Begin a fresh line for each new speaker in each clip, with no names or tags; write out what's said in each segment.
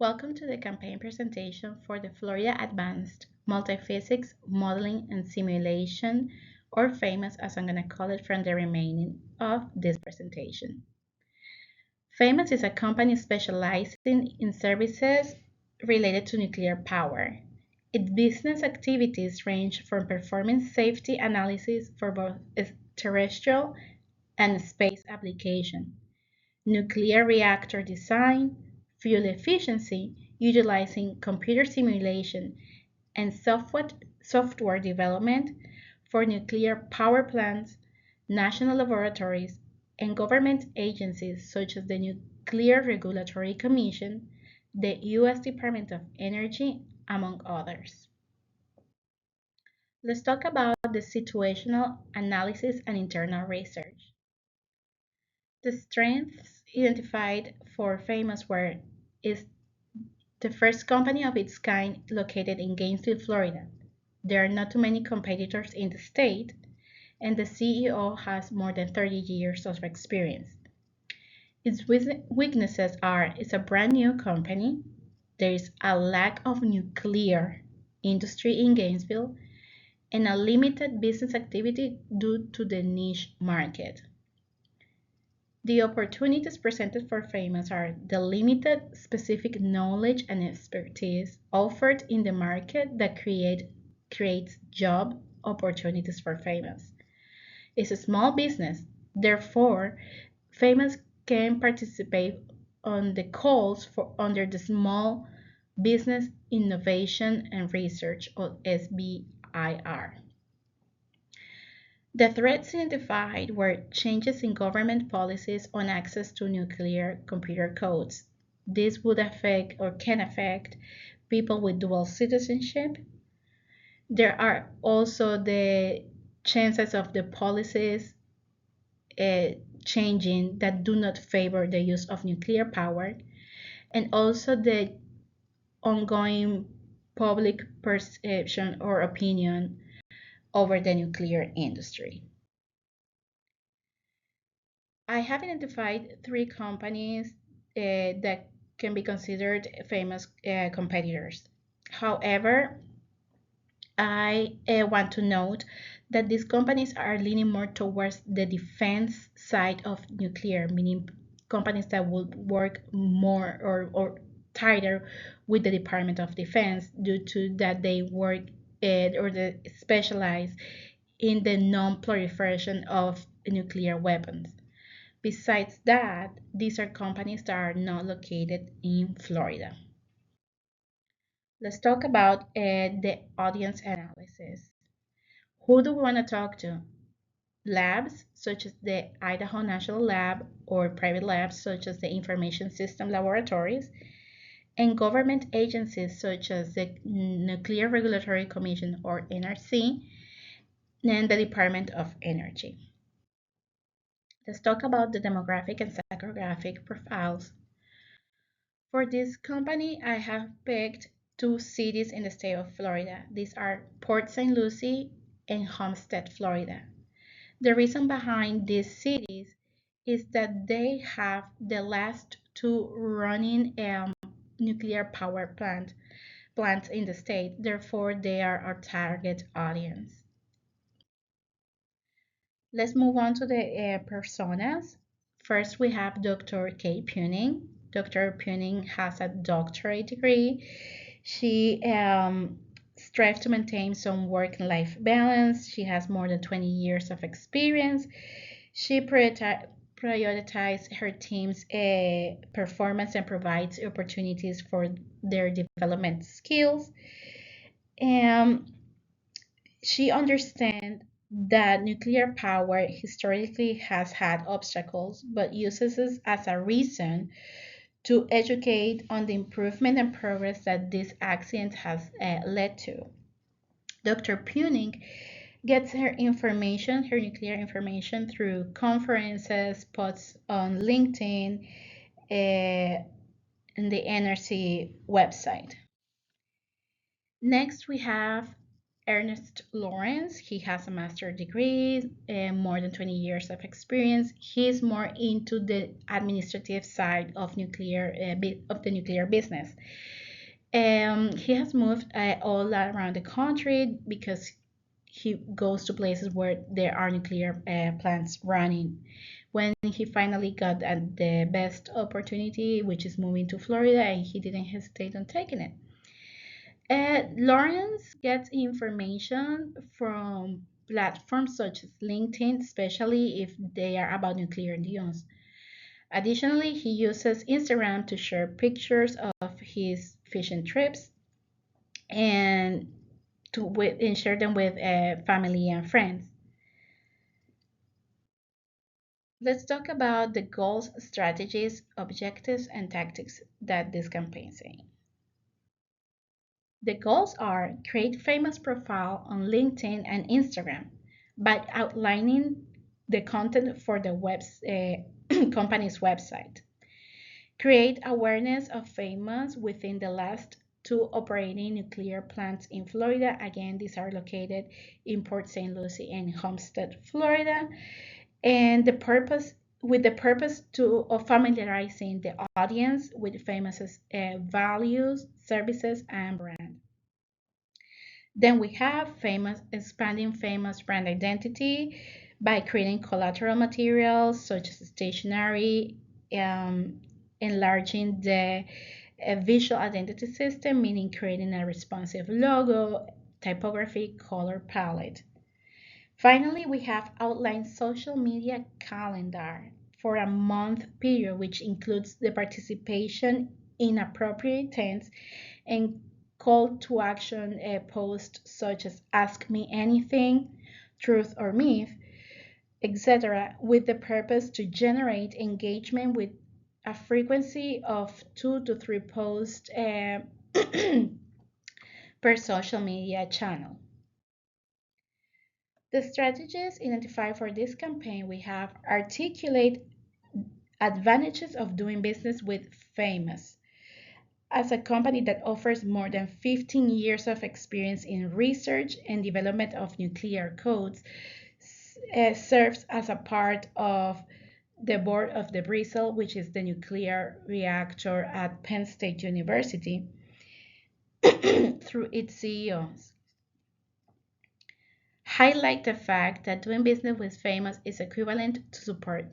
Welcome to the campaign presentation for the Florida Advanced Multiphysics Modeling and Simulation, or FAMMoS as I'm going to call it from the remaining of this presentation. FAMMoS is a company specializing in services related to nuclear power. Its business activities range from performing safety analysis for both terrestrial and space application, nuclear reactor design, fuel efficiency, utilizing computer simulation, and software development for nuclear power plants, national laboratories, and government agencies such as the Nuclear Regulatory Commission, the U.S. Department of Energy, among others. Let's talk about the situational analysis and internal research. The strengths identified for FAMMoS were is the first company of its kind located in Gainesville, Florida. There are not too many competitors in the state, and the CEO has more than 30 years of experience. Its weaknesses are it's a brand new company, there is a lack of nuclear industry in Gainesville, and a limited business activity due to the niche market. The opportunities presented for FAMMoS are the limited specific knowledge and expertise offered in the market that creates job opportunities for FAMMoS. It's a small business, therefore, FAMMoS can participate on the calls for under the Small Business Innovation and Research, or SBIR. The threats identified were changes in government policies on access to nuclear computer codes. This would affect or can affect people with dual citizenship. There are also the chances of the policies changing that do not favor the use of nuclear power, and also the ongoing public perception or opinion over the nuclear industry. I have identified three companies that can be considered FAMMoS competitors. However, I want to note that these companies are leaning more towards the defense side of nuclear, meaning companies that would work more or tighter with the Department of Defense due to that they work or they specialize in the non-proliferation of nuclear weapons. Besides that, these are companies that are not located in Florida. Let's talk about the audience analysis. Who do we want to talk to? Labs such as the Idaho National Lab or private labs such as the Information System Laboratories, and government agencies such as the Nuclear Regulatory Commission or NRC and the Department of Energy. Let's talk about the demographic and psychographic profiles. For this company, I have picked two cities in the state of Florida. These are Port St. Lucie and Homestead, Florida. The reason behind these cities is that they have the last two running nuclear power plants in the state. Therefore, they are our target audience. Let's move on to the personas. First, we have Dr. Kay Puning. Dr. Puning has a doctorate degree. She strives to maintain some work and life balance. She has more than 20 years of experience. She prioritizes her team's performance and provides opportunities for their development skills. She understands that nuclear power historically has had obstacles, but uses it as a reason to educate on the improvement and progress that this accident has led to. Dr. Puning gets her information, her nuclear information, through conferences, posts on LinkedIn, and the NRC website. Next, we have Ernest Lawrence. He has a master's degree and more than 20 years of experience. He's more into the administrative side of the nuclear business. He has moved all around the country because he goes to places where there are nuclear plants running. When he finally got the best opportunity, which is moving to Florida, and he didn't hesitate on taking it. Lawrence gets information from platforms such as LinkedIn, especially if they are about nuclear news. Additionally, he uses Instagram to share pictures of his fishing trips and and share them with family and friends. Let's talk about the goals, strategies, objectives, and tactics that this campaign saying. The goals are create famous profile on LinkedIn and Instagram by outlining the content for the company's website. Create awareness of FAMMoS within the last two operating nuclear plants in Florida. Again, these are located in Port St. Lucie and Homestead, Florida. And the purpose of familiarizing the audience with FAMMoS's values, services, and brand. Then we have expanding FAMMoS brand identity by creating collateral materials such as stationery, um, enlarging the visual identity system, meaning creating a responsive logo, typography, color palette. Finally, we have outlined social media calendar for a month period, which includes the participation in appropriate events and call to action posts such as Ask Me Anything, Truth or Myth, etc., with the purpose to generate engagement with a frequency of 2 to 3 posts per social media channel. The strategies identified for this campaign we have articulate advantages of doing business with FAMMoS. As a company that offers more than 15 years of experience in research and development of nuclear codes, serves as a part of the board of the BRISL, which is the nuclear reactor at Penn State University, through its CEOs. Highlight the fact that doing business with FAMMoS is equivalent to supporting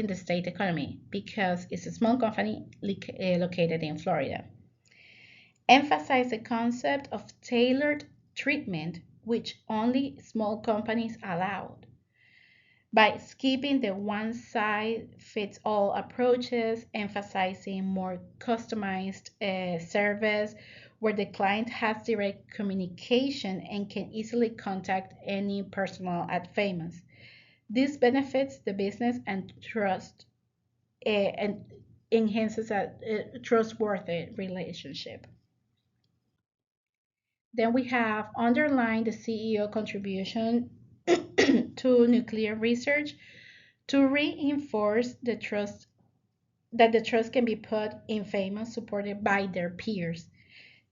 the state economy because it's a small company located in Florida. Emphasize the concept of tailored treatment, which only small companies allowed. By skipping the one-size-fits-all approaches, emphasizing more customized service where the client has direct communication and can easily contact any personnel at FAMMoS. This benefits the business and trust and enhances a trustworthy relationship. Then we have underlined the CEO contribution to nuclear research to reinforce the trust that the trust can be put in FAMMoS supported by their peers.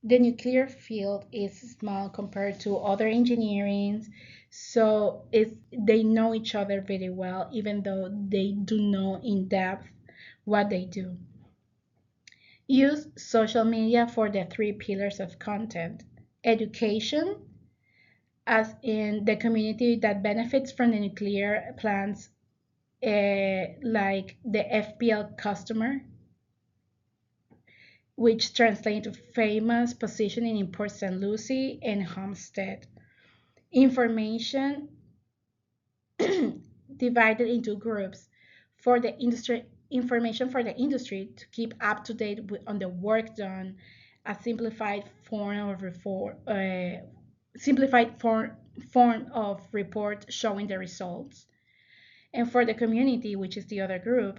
The nuclear field is small compared to other engineering, so they know each other very well, even though they do know in depth what they do. Use social media for the three pillars of content. Education, as in the community that benefits from the nuclear plants, like the FPL customer, which translates to FAMMoS positioning in Port St. Lucie and Homestead. Information divided into groups for the industry, information for the industry to keep up to date on the work done, a simplified form of report showing the results, and for the community, which is the other group,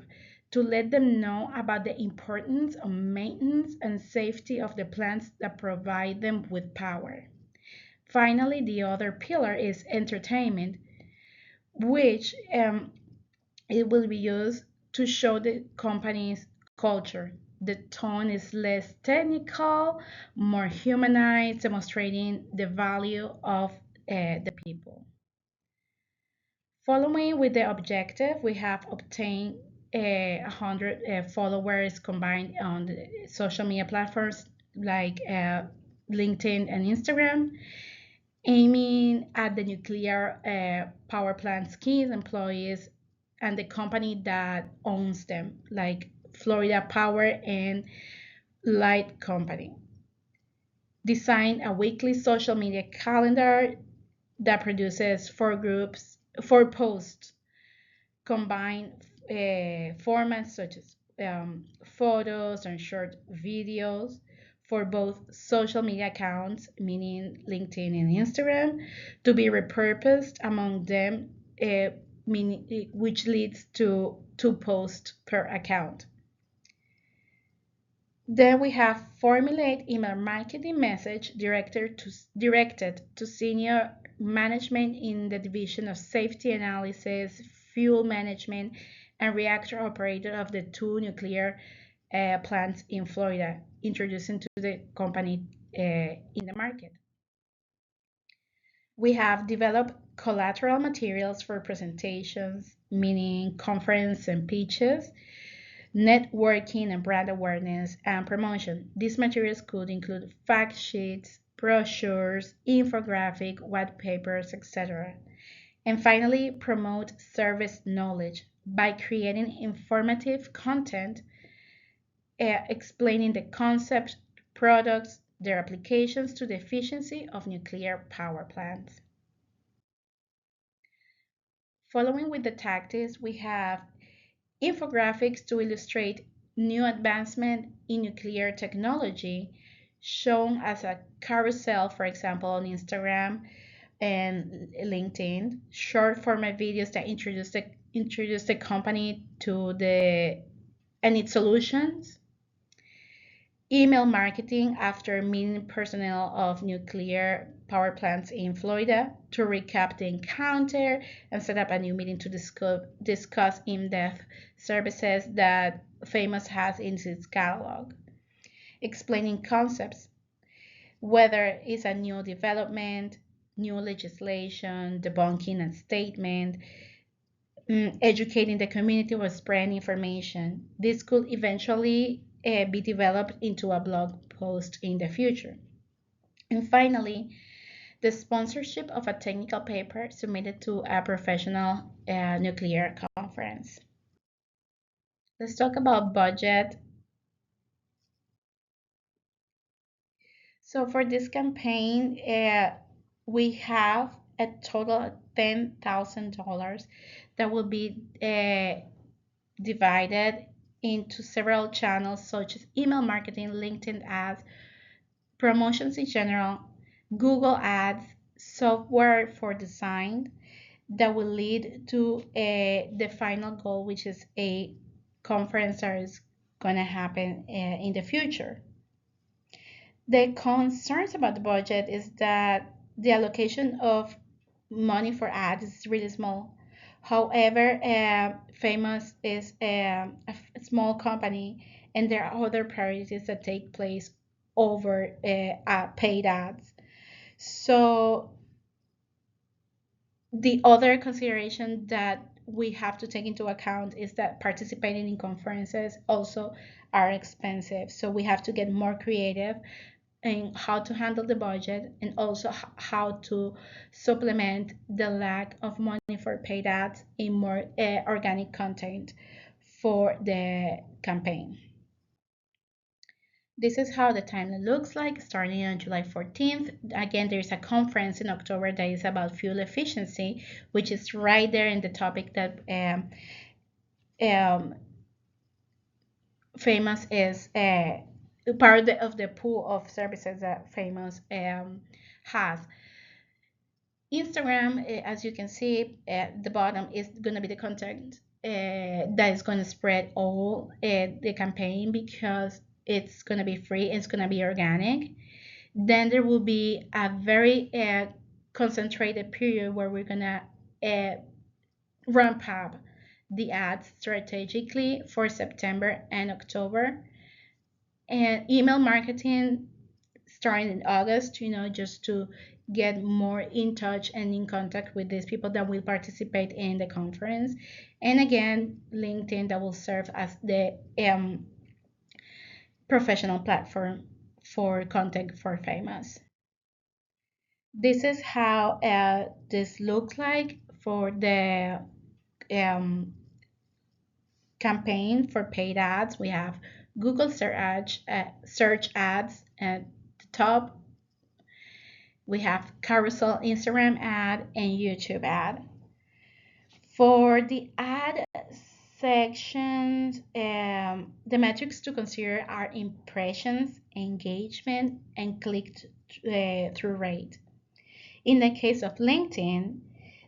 to let them know about the importance of maintenance and safety of the plants that provide them with power. Finally, the other pillar is entertainment, which it will be used to show the company's culture, The tone is less technical, more humanized, demonstrating the value of the people. Following with the objective, we have obtained 100 followers combined on the social media platforms like LinkedIn and Instagram, aiming at the nuclear power plant's key employees and the company that owns them, like Florida Power and Light Company. Design a weekly social media calendar that produces four posts, combine formats such as photos and short videos for both social media accounts, meaning LinkedIn and Instagram, to be repurposed among them, which leads to two posts per account. Then we have formulate email marketing message directed to senior management in the division of safety analysis, fuel management, and reactor operator of the two nuclear plants in Florida, introducing to the company in the market. We have developed collateral materials for presentations, meaning conference and pitches, networking and brand awareness, and promotion. These materials could include fact sheets, brochures, infographic, white papers, etc. And finally, promote service knowledge by creating informative content explaining the concepts, products, their applications to the efficiency of nuclear power plants. Following with the tactics, we have infographics to illustrate new advancement in nuclear technology, shown as a carousel, for example, on Instagram and LinkedIn, short format videos that introduce the company to the and its solutions, email marketing after meeting personnel of nuclear power plants in Florida to recap the encounter and set up a new meeting to discuss in-depth services that FAMMoS has in its catalog, explaining concepts, whether it's a new development, new legislation, debunking a statement, educating the community or spreading information. This could eventually be developed into a blog post in the future. And finally, the sponsorship of a technical paper submitted to a professional nuclear conference. Let's talk about budget. So for this campaign, we have a total of $10,000 that will be divided into several channels such as email marketing, LinkedIn ads, promotions in general, Google ads, software for design that will lead to the final goal, which is a conference that is going to happen in the future. The concerns about the budget is that the allocation of money for ads is really small. However, FAMMoS is a small company, and there are other priorities that take place over paid ads. So the other consideration that we have to take into account is that participating in conferences also are expensive. So we have to get more creative and how to handle the budget, and also how to supplement the lack of money for paid ads in more organic content for the campaign. This is how the timeline looks like starting on July 14th. Again, there's a conference in October that is about fuel efficiency, which is right there in the topic that FAMMoS is part of the pool of services that FAMMoS has. Instagram, as you can see at the bottom, is going to be the content that is going to spread all the campaign, because it's going to be free, it's going to be organic. Then there will be a very concentrated period where we're going to ramp up the ads strategically for September and October. And email marketing starting in August, just to get more in touch and in contact with these people that will participate in the conference. And again, LinkedIn that will serve as the professional platform for content for FAMMoS. This is how this looks like for the um, campaign for paid ads. We have Google search ads at the top. We have carousel Instagram ad and YouTube ad. For the ad sections, the metrics to consider are impressions, engagement, and click-through rate. In the case of LinkedIn,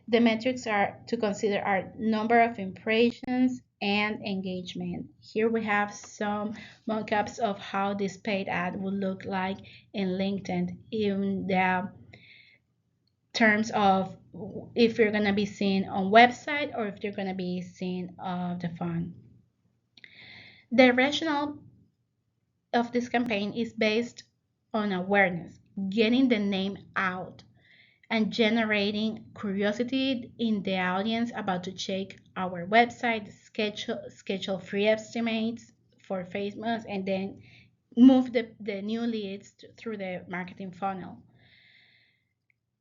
the metrics are to consider are number of impressions and engagement. Here we have some mock-ups of how this paid ad would look like in LinkedIn in the terms of if you're going to be seen on website or if you're going to be seen on the phone. The rationale of this campaign is based on awareness, getting the name out, and generating curiosity in the audience about to check our website, schedule free estimates for FAMMoS, and then move the new leads through the marketing funnel.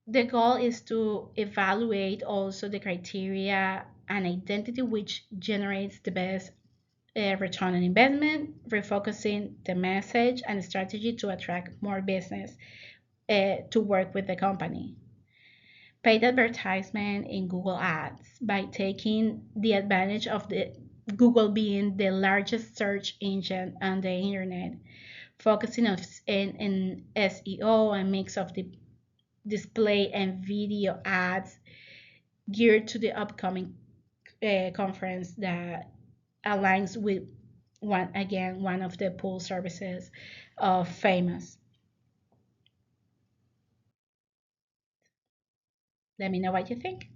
The goal is to evaluate also the criteria and identity which generates the best return on investment, refocusing the message and strategy to attract more business to work with the company. Paid advertisement in Google Ads by taking the advantage of the Google being the largest search engine on the internet, focusing on in SEO and mix of the display and video ads geared to the upcoming conference that aligns with one of the pool services of FAMMoS. Let me know what you think.